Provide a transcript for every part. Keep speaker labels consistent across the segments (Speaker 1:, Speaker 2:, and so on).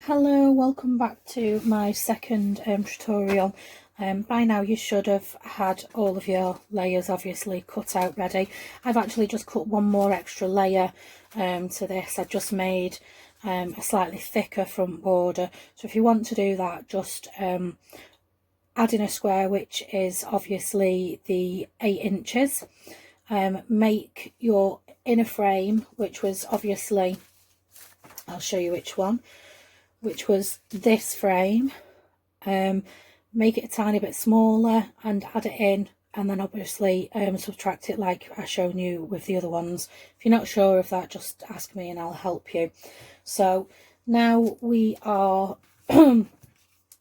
Speaker 1: Hello, welcome back to my second tutorial. By now you should have had all of your layers obviously cut out ready. I've actually just cut one more extra layer to this. I've just made a slightly thicker front border, so if you want to do that, just add in a square, which is obviously the 8 inches. Make your inner frame, which was obviously, I'll show you which one, which was this frame. Make it a tiny bit smaller and add it in, and then obviously subtract it like I shown you with the other ones. If you're not sure of that, just ask me and I'll help you. So now we are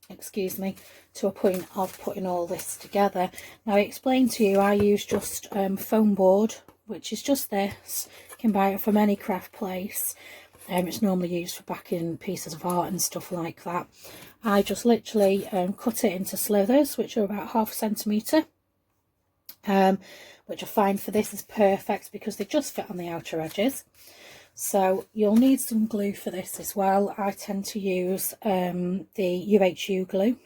Speaker 1: excuse me, to a point of putting all this together. Now I explained to you I use just foam board, which is just this. You can buy it from any craft place. It's normally used for backing pieces of art and stuff like that. I just literally cut it into slithers, which are about 1/2 centimetre, which I find for this is perfect because they just fit on the outer edges. So you'll need some glue for this as well. I tend to use the UHU glue.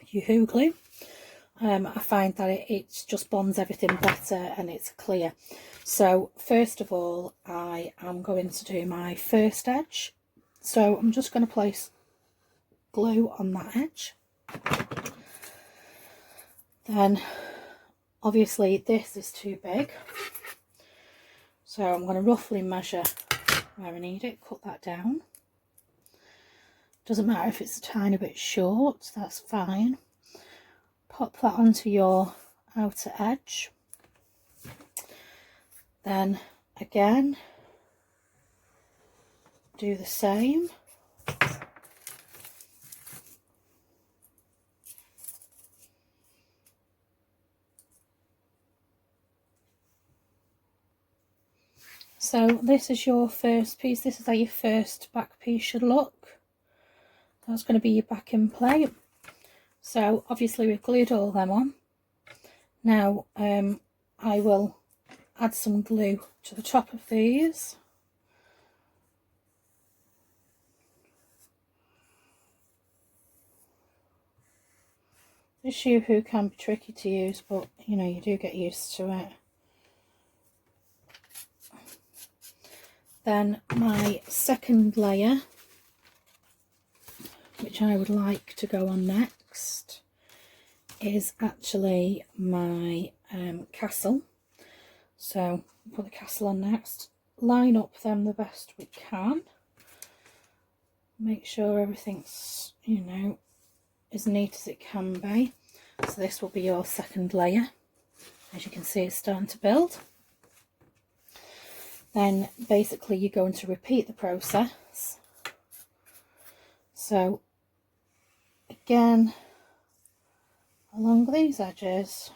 Speaker 1: I find that it just bonds everything better and it's clear. So first of all, I am going to do my first edge. So I'm just going to place glue on that edge. Then obviously this is too big, so I'm going to roughly measure where I need it, cut that down. Doesn't matter if it's a tiny bit short, that's fine. Pop that onto your outer edge. Then again, do the same. So this is your first piece. This is how your first back piece should look. That's going to be your backing plate. So obviously we've glued all them on. Now I will add some glue to the top of these. This Yoo-hoo can be tricky to use, but you know, you do get used to it. Then my second layer, which I would like to go on next, is actually my castle. So put the castle on next, line up them the best we can, make sure everything's, you know, as neat as it can be. So this will be your second layer. As you can see, it's starting to build. Then basically you're going to repeat the process. So again, along these edges,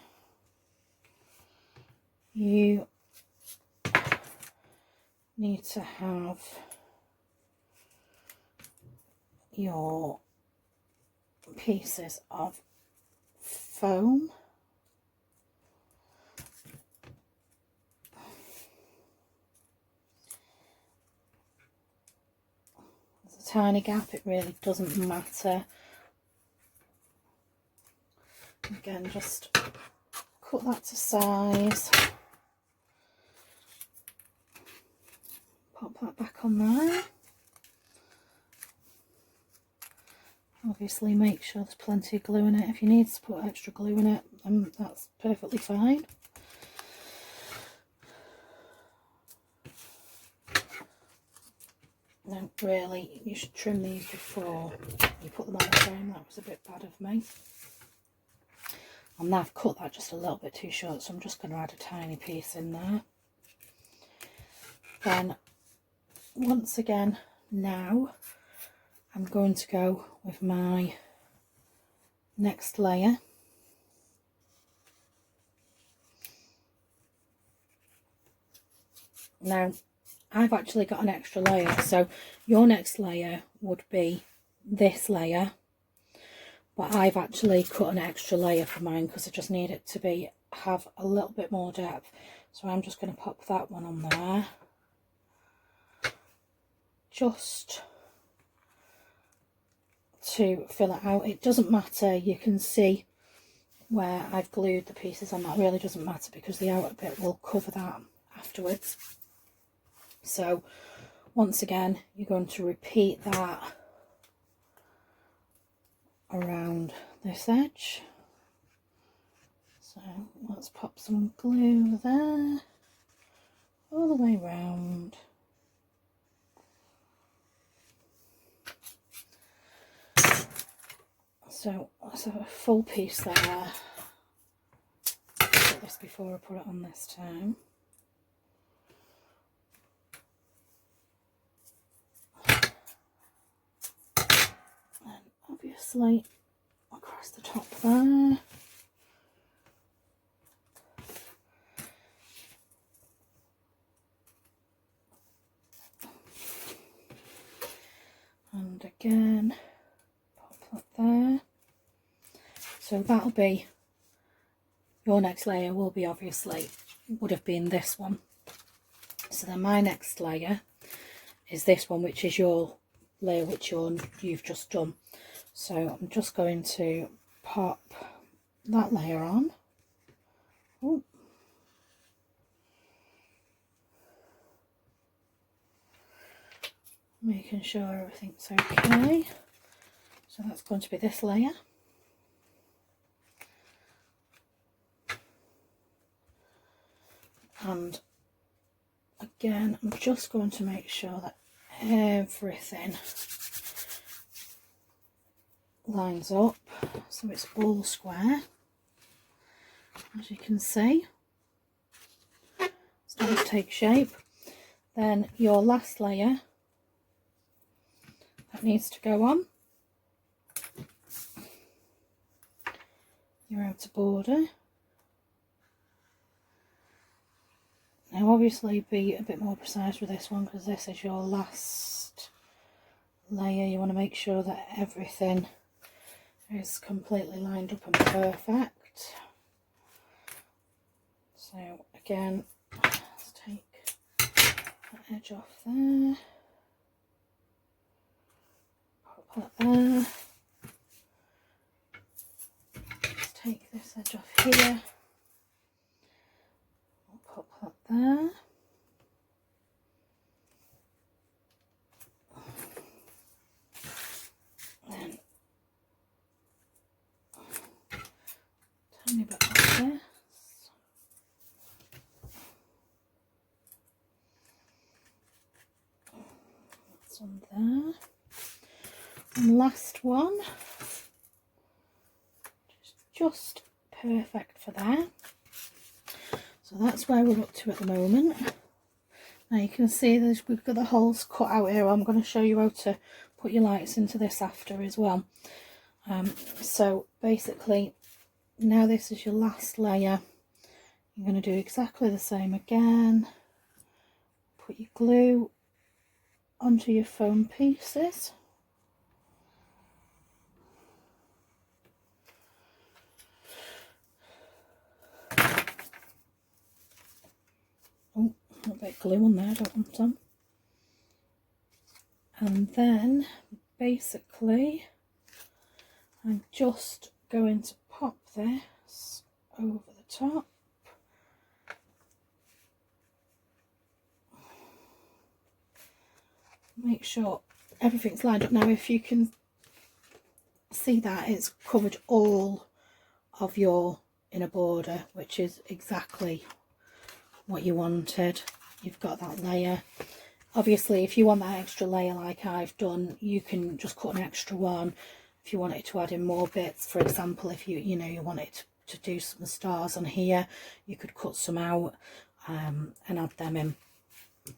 Speaker 1: you need to have your pieces of foam. There's a tiny gap, it really doesn't matter. Again, just cut that to size. Pop that back on there. Obviously make sure there's plenty of glue in it. If you need to put extra glue in it, that's perfectly fine. No, really, you should trim these before you put them on the frame. That was a bit bad of me. And I've cut that just a little bit too short, so I'm just going to add a tiny piece in there. Then once again, now I'm going to go with my next layer. Now I've actually got an extra layer, so your next layer would be this layer, but I've actually cut an extra layer for mine because I just need it to have a little bit more depth. So I'm just going to pop that one on there. Just to fill it out. It doesn't matter, you can see where I've glued the pieces on. That really doesn't matter because the outer bit will cover that afterwards. So once again, you're going to repeat that around this edge. So let's pop some glue there, all the way around. So that's a full piece there. Put this before I put it on this time. And obviously across the top there. And again, pop that there. So that'll be, your next layer will be obviously, would have been this one. So then my next layer is this one, which is your layer which you've just done. So I'm just going to pop that layer on. Ooh. Making sure everything's okay. So that's going to be this layer. And again, I'm just going to make sure that everything lines up so it's all square, as you can see. It's starting to take shape. Then your last layer that needs to go on, your outer border. Now obviously be a bit more precise with this one because this is your last layer. You want to make sure that everything is completely lined up and perfect. So again, let's take that edge off there, pop that there, let's take this edge off here, we'll pop that there. Then tiny bit of this. That's on there. And last one. Just perfect for there. So that's where we're up to at the moment. Now you can see we've got the holes cut out here. I'm going to show you how to put your lights into this after as well. So basically, now this is your last layer. You're going to do exactly the same again. Put your glue onto your foam pieces. Oh, a bit of glue on there, I don't want some. And then basically I'm just going to pop this over the top. Make sure everything's lined up. Now if you can see that, it's covered all of your inner border, which is exactly what you wanted. You've got that layer. Obviously if you want that extra layer like I've done, you can just cut an extra one. If you wanted to add in more bits, for example, if you wanted to do some stars on here, you could cut some out and add them in.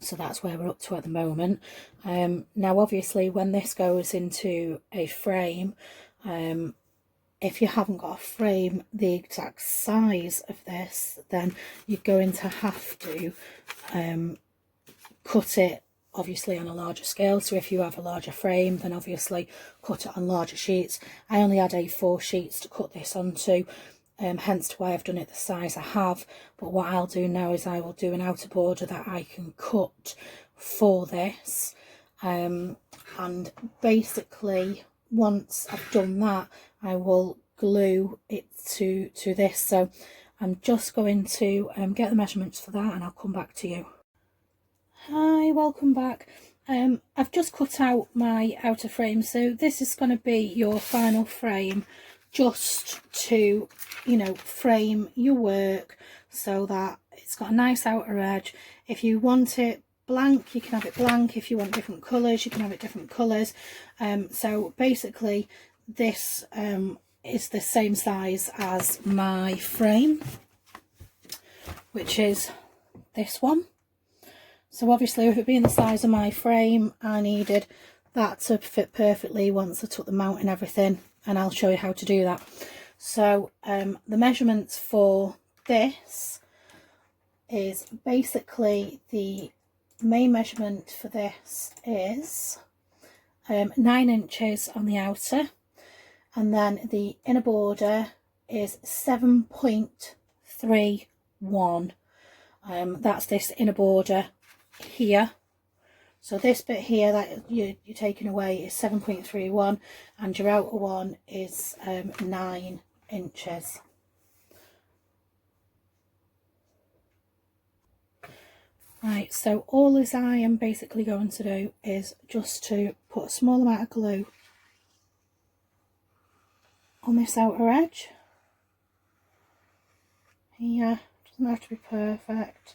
Speaker 1: So that's where we're up to at the moment. Now obviously when this goes into a frame, if you haven't got a frame the exact size of this, then you're going to have to cut it obviously on a larger scale. So if you have a larger frame, then obviously cut it on larger sheets. I only had A4 sheets to cut this onto, hence why I've done it the size I have. But what I'll do now is I will do an outer border that I can cut for this, and basically once I've done that, I will glue it to this. So I'm just going to get the measurements for that, and I'll come back to you. Hi, welcome back. I've just cut out my outer frame, so this is going to be your final frame, just to, you know, frame your work so that it's got a nice outer edge. If you want it blank, you can have it blank. If you want different colours, you can have it different colours. So basically this is the same size as my frame, which is this one. So obviously, with it being the size of my frame, I needed that to fit perfectly once I took the mount and everything, and I'll show you how to do that. So the measurements for this is basically, the main measurement for this is 9 inches on the outer, and then the inner border is 7.31. That's this inner border here. So this bit here that you're taking away is 7.31, and your outer one is 9 inches. Right, so all as I am basically going to do is just to put a small amount of glue on this outer edge here. Doesn't have to be perfect,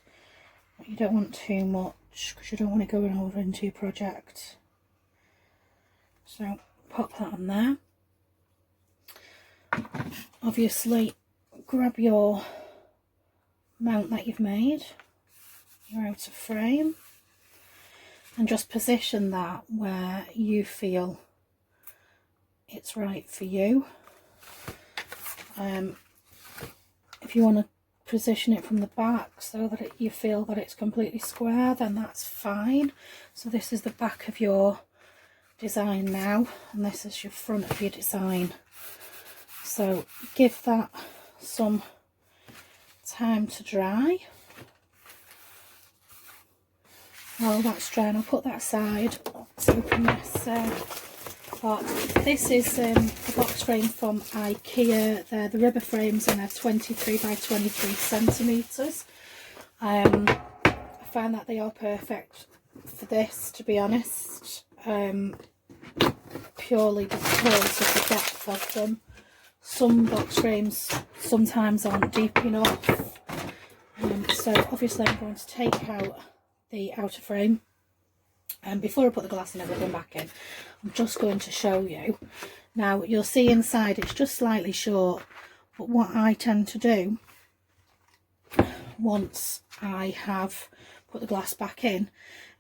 Speaker 1: but you don't want too much because you don't want it going over into your project. So pop that on there. Obviously grab your mount that you've made, your outer frame, and just position that where you feel it's right for you. If you want to position it from the back so that you feel that it's completely square, then that's fine. So this is the back of your design now, and this is your front of your design. So give that some time to dry. While that's drying, I'll put that aside. Let's open this part. This is a box frame from IKEA. They're the rubber frames, and they're 23 by 23 centimetres. I find that they are perfect for this, to be honest, purely because of the depth of them. Some box frames sometimes aren't deep enough. So obviously I'm going to take out the outer frame, and before I put the glass and everything back in, I'm just going to show you. Now you'll see inside it's just slightly short, but what I tend to do once I have put the glass back in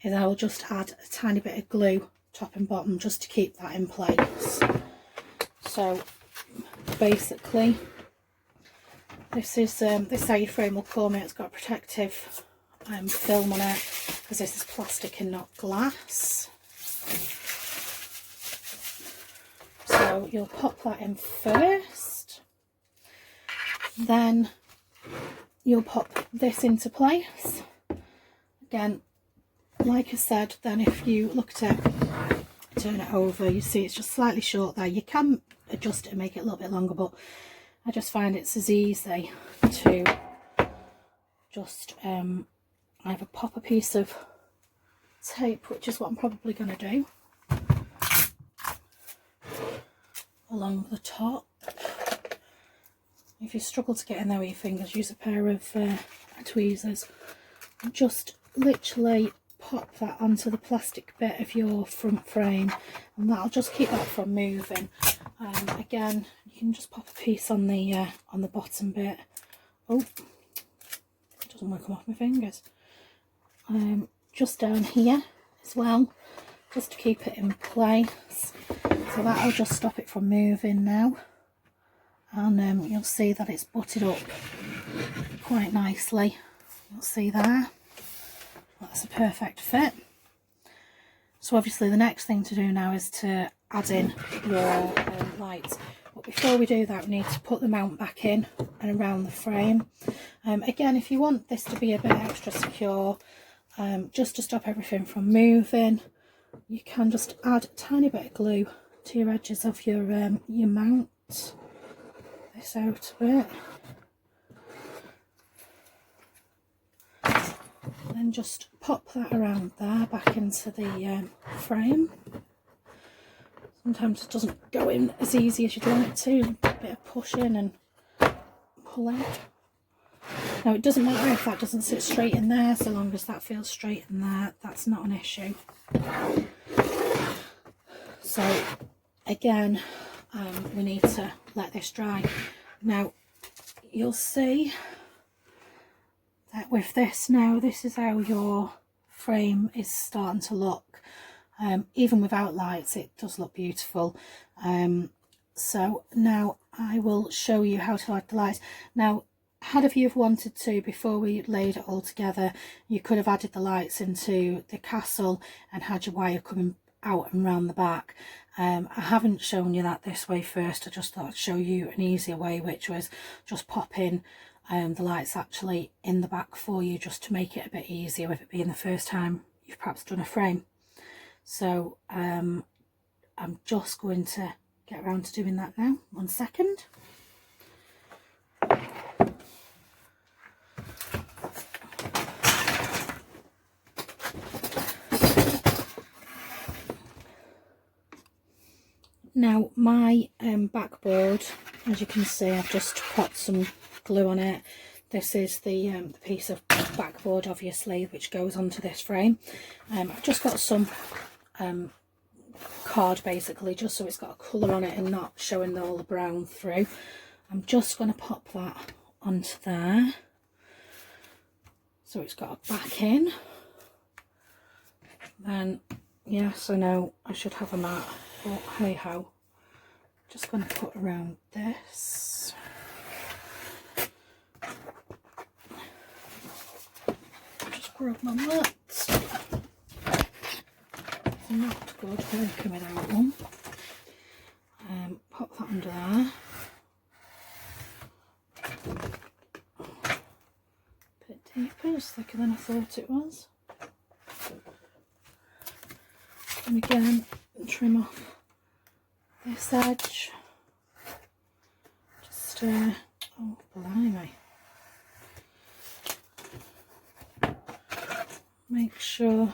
Speaker 1: is I'll just add a tiny bit of glue top and bottom just to keep that in place. So basically this is how your frame will come. It's got a protective film on it because this is plastic and not glass. So you'll pop that in first, then you'll pop this into place. Again, like I said, then if you look at it, turn it over, you see it's just slightly short there. You can adjust it and make it a little bit longer, but I just find it's as easy to just either pop a piece of tape, which is what I'm probably going to do, along the top. If you struggle to get in there with your fingers, use a pair of tweezers. Just literally pop that onto the plastic bit of your front frame, and that'll just keep that from moving. Again, you can just pop a piece on the bottom bit. Oh, it doesn't want to come off my fingers. Just down here as well, just to keep it in place. So that'll just stop it from moving now, and you'll see that it's butted up quite nicely. You'll see there, that's a perfect fit. So obviously the next thing to do now is to add in your lights, but before we do that we need to put the mount back in and around the frame. Again, if you want this to be a bit extra secure, just to stop everything from moving, you can just add a tiny bit of glue to your edges of your mount, this out a bit. Then just pop that around there, back into the frame. Sometimes it doesn't go in as easy as you'd like to, a bit of pushing and pulling. Now it doesn't matter if that doesn't sit straight in there, so long as that feels straight in there, that's not an issue. So again, we need to let this dry. Now you'll see that with this now, this is how your frame is starting to look. Even without lights, it does look beautiful. So now I will show you how to add the lights. Now, had if you've wanted to, before we laid it all together, you could have added the lights into the castle and had your wire coming out and round the back. I haven't shown you that this way first. I just thought I'd show you an easier way, which was just popping the lights actually in the back for you, just to make it a bit easier with it being the first time you've perhaps done a frame. So I'm just going to get around to doing that now. 1 second. Now my backboard, as you can see, I've just put some glue on it. This is the piece of backboard, obviously, which goes onto this frame. I've just got some card, basically, just so it's got a colour on it and not showing all the brown through. I'm just going to pop that onto there, so it's got a back in. Then, yes, I know I should have a mat, but hey ho. Just going to put around this. Just grab my mat. It's not good working without one. Pop that under there. Bit deeper, it's thicker than I thought it was. And again, trim off this edge. Just oh blimey. Make sure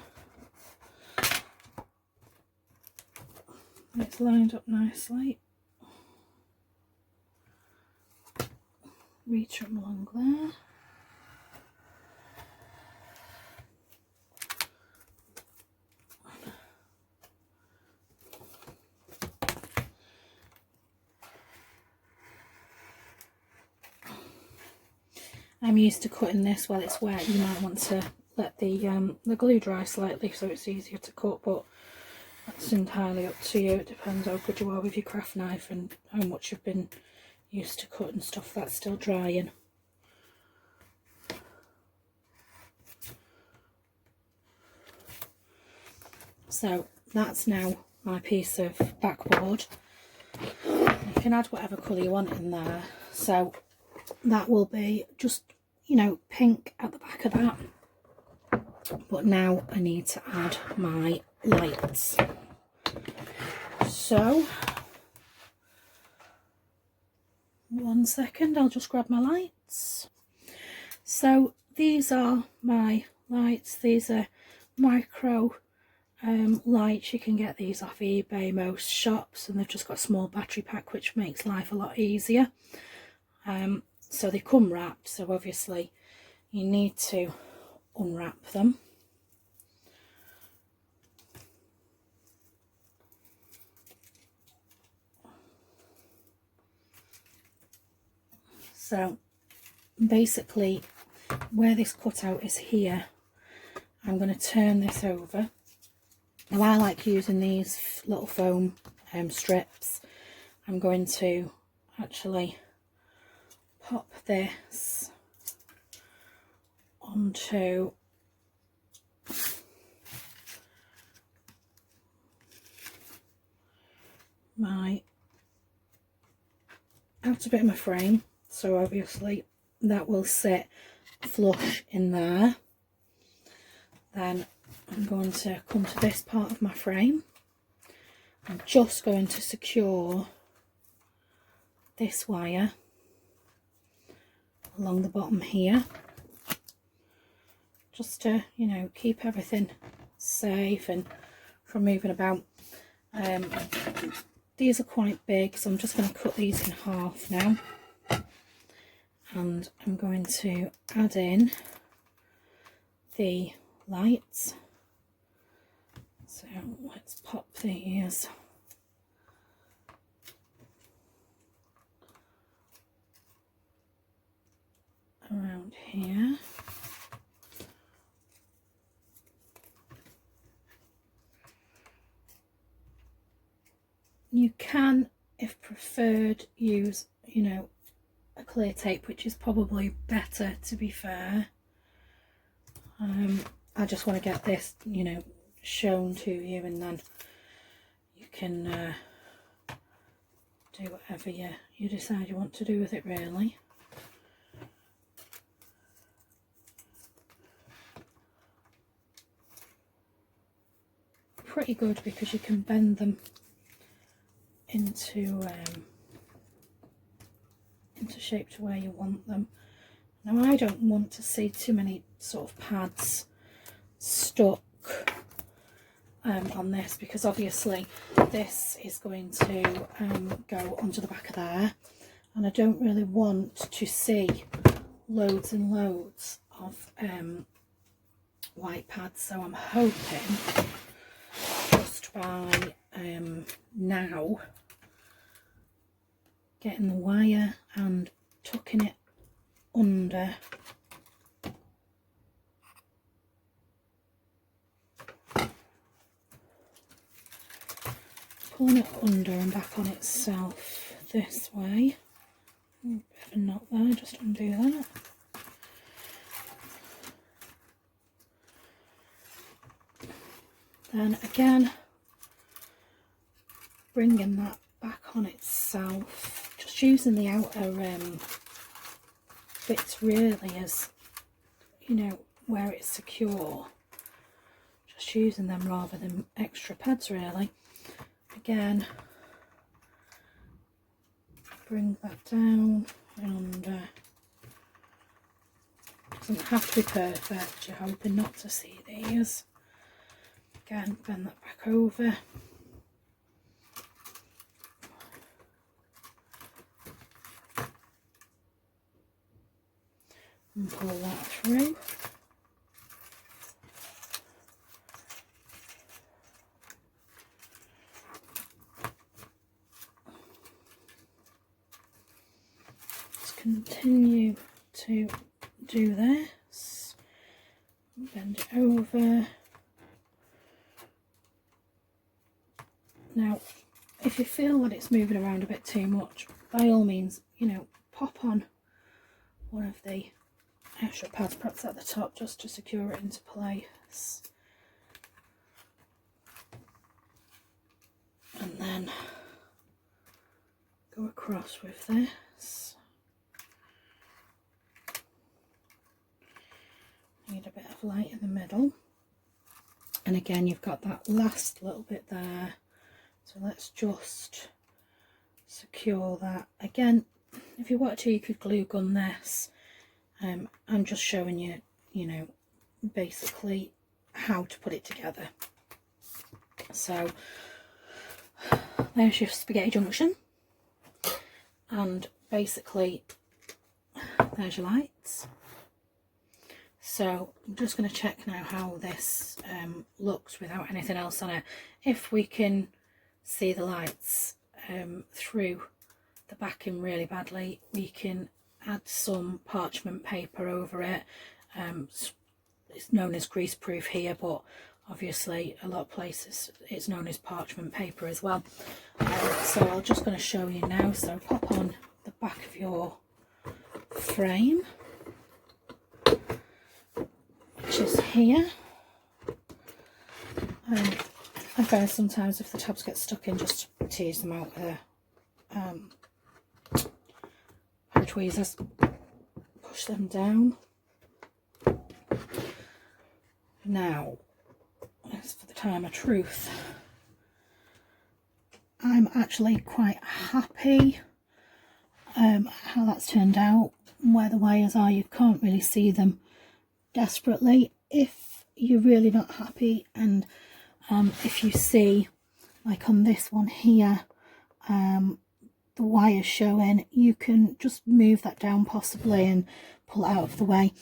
Speaker 1: it's lined up nicely. Retrim along there. I'm used to cutting this while it's wet. You might want to let the glue dry slightly so it's easier to cut, but that's entirely up to you. It depends how good you are with your craft knife and how much you've been used to cutting stuff that's still drying. So that's now my piece of backboard. You can add whatever colour you want in there. So that will be just, you know, pink at the back of that. But now I need to add my lights. So 1 second, I'll just grab my lights. So these are my lights. These are micro lights. You can get these off eBay, most shops, and they've just got a small battery pack, which makes life a lot easier. So they come wrapped, so obviously you need to unwrap them. So basically where this cutout is here, I'm going to turn this over. Now I like using these little foam strips. I'm going to actually pop this onto my outer bit of my frame, so obviously that will sit flush in there. Then I'm going to come to this part of my frame I'm just going to secure this wire along the bottom here, just to, you know, keep everything safe and from moving about. These are quite big, so I'm just going to cut these in half now, and I'm going to add in the lights. So let's pop these around here. You can, if preferred, use, you know, a clear tape, which is probably better, to be fair. I just want to get this, you know, shown to you, and then you can do whatever you decide you want to do with it, really. Pretty good because you can bend them into shape to where you want them. Now, I don't want to see too many sort of pads stuck on this, because obviously this is going to go onto the back of there, and I don't really want to see loads and loads of white pads. So I'm hoping just by now getting the wire and tucking it under, pulling it under and back on itself this way. Bit of a knot there, just undo that. Then again, bringing that back on itself, just using the outer bits really as, you know, where it's secure, just using them rather than extra pads really. Again, bring that down and under. Doesn't have to be perfect, you're hoping not to see these. Again, bend that back over. And pull that through. Just continue to do this. Bend it over. Now, if you feel that it's moving around a bit too much, by all means, you know, pop on one of the extra pads, perhaps at the top, just to secure it into place. And then go across with this. Need a bit of light in the middle. And again, you've got that last little bit there. So let's just secure that. Again, if you want to, you could glue gun this. I'm just showing you, you know, basically how to put it together. So there's your spaghetti junction, and basically there's your lights. So I'm just going to check now how this looks without anything else on it. If we can see the lights through the backing really badly, we can add some parchment paper over it. It's known as greaseproof here, but obviously a lot of places it's known as parchment paper as well. So I'm just going to show you now. So pop on the back of your frame, which is here. I find sometimes if the tabs get stuck in, just tease them out with a pair of tweezers, push them down. Now, as for the time of truth, I'm actually quite happy how that's turned out. Where the wires are, you can't really see them desperately. If you're really not happy, and if you see, like on this one here, the wire showing, you can just move that down possibly and pull it out of the way.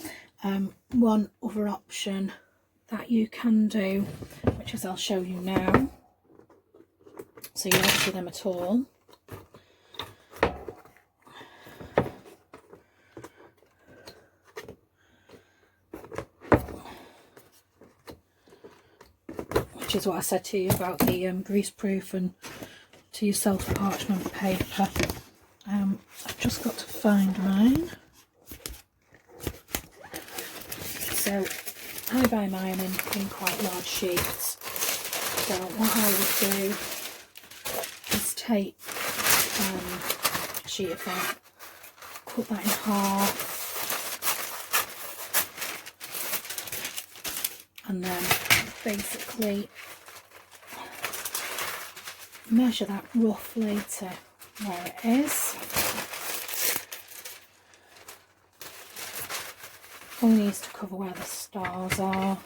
Speaker 1: One other option that you can do, which is I'll show you now, so you won't see them at all. Which is what I said to you about the grease proof and to yourself parchment paper. I've just got to find mine. So I buy mine in quite large sheets. So what I would do is take a sheet of that, cut that in half, and then basically measure that roughly to where it is. Only needs to cover where the stars are,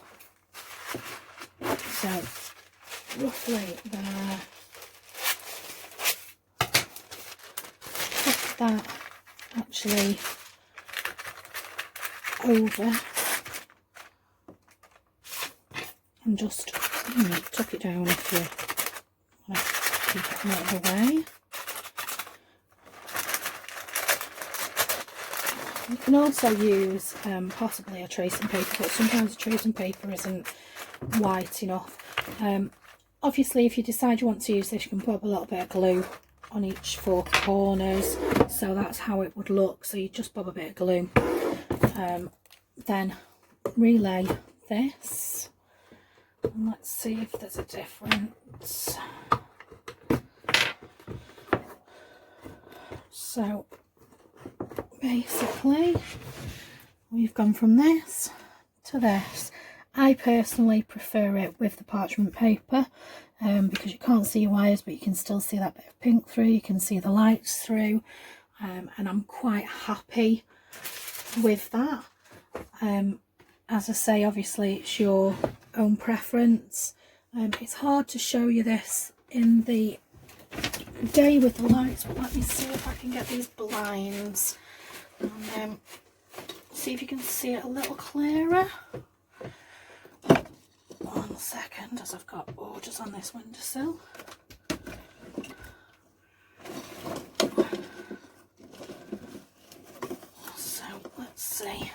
Speaker 1: so roughly there. Put that actually over and just tuck it down if you want to keep it out of the way. You can also use possibly a tracing paper, but sometimes a tracing paper isn't white enough. Obviously, if you decide you want to use this, you can put a little bit of glue on each four corners, so that's how it would look. So you just pop a bit of glue, then relay this, and let's see if there's a difference. So basically we've gone from this to this. I personally prefer it with the parchment paper because you can't see your wires, but you can still see that bit of pink through, you can see the lights through, and I'm quite happy with that. As I say, obviously it's your own preference. It's hard to show you this in the day with the lights, but let me see if I can get these blinds and see if you can see it a little clearer. 1 second, as I've got orders on this windowsill. So let's see.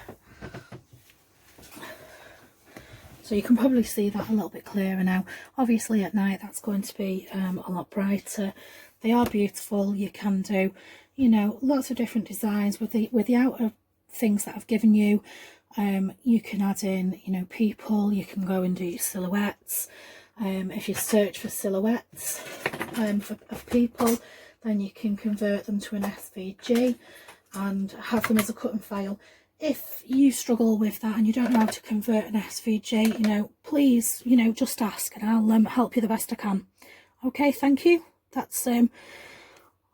Speaker 1: So you can probably see that a little bit clearer now. Obviously at night that's going to be a lot brighter. They are beautiful. You can do, you know, lots of different designs with the outer things that I've given you. You can add in, you know, people. You can go and do your silhouettes. If you search for silhouettes of people, then you can convert them to an SVG and have them as a cut and file. If you struggle with that and you don't know how to convert an SVG, you know, please, you know, just ask and I'll help you the best I can. Okay, thank you. That's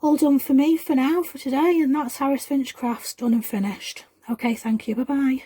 Speaker 1: all done for me for now, for today, and that's Harris-finch Crafts done and finished. Okay, thank you. Bye-bye.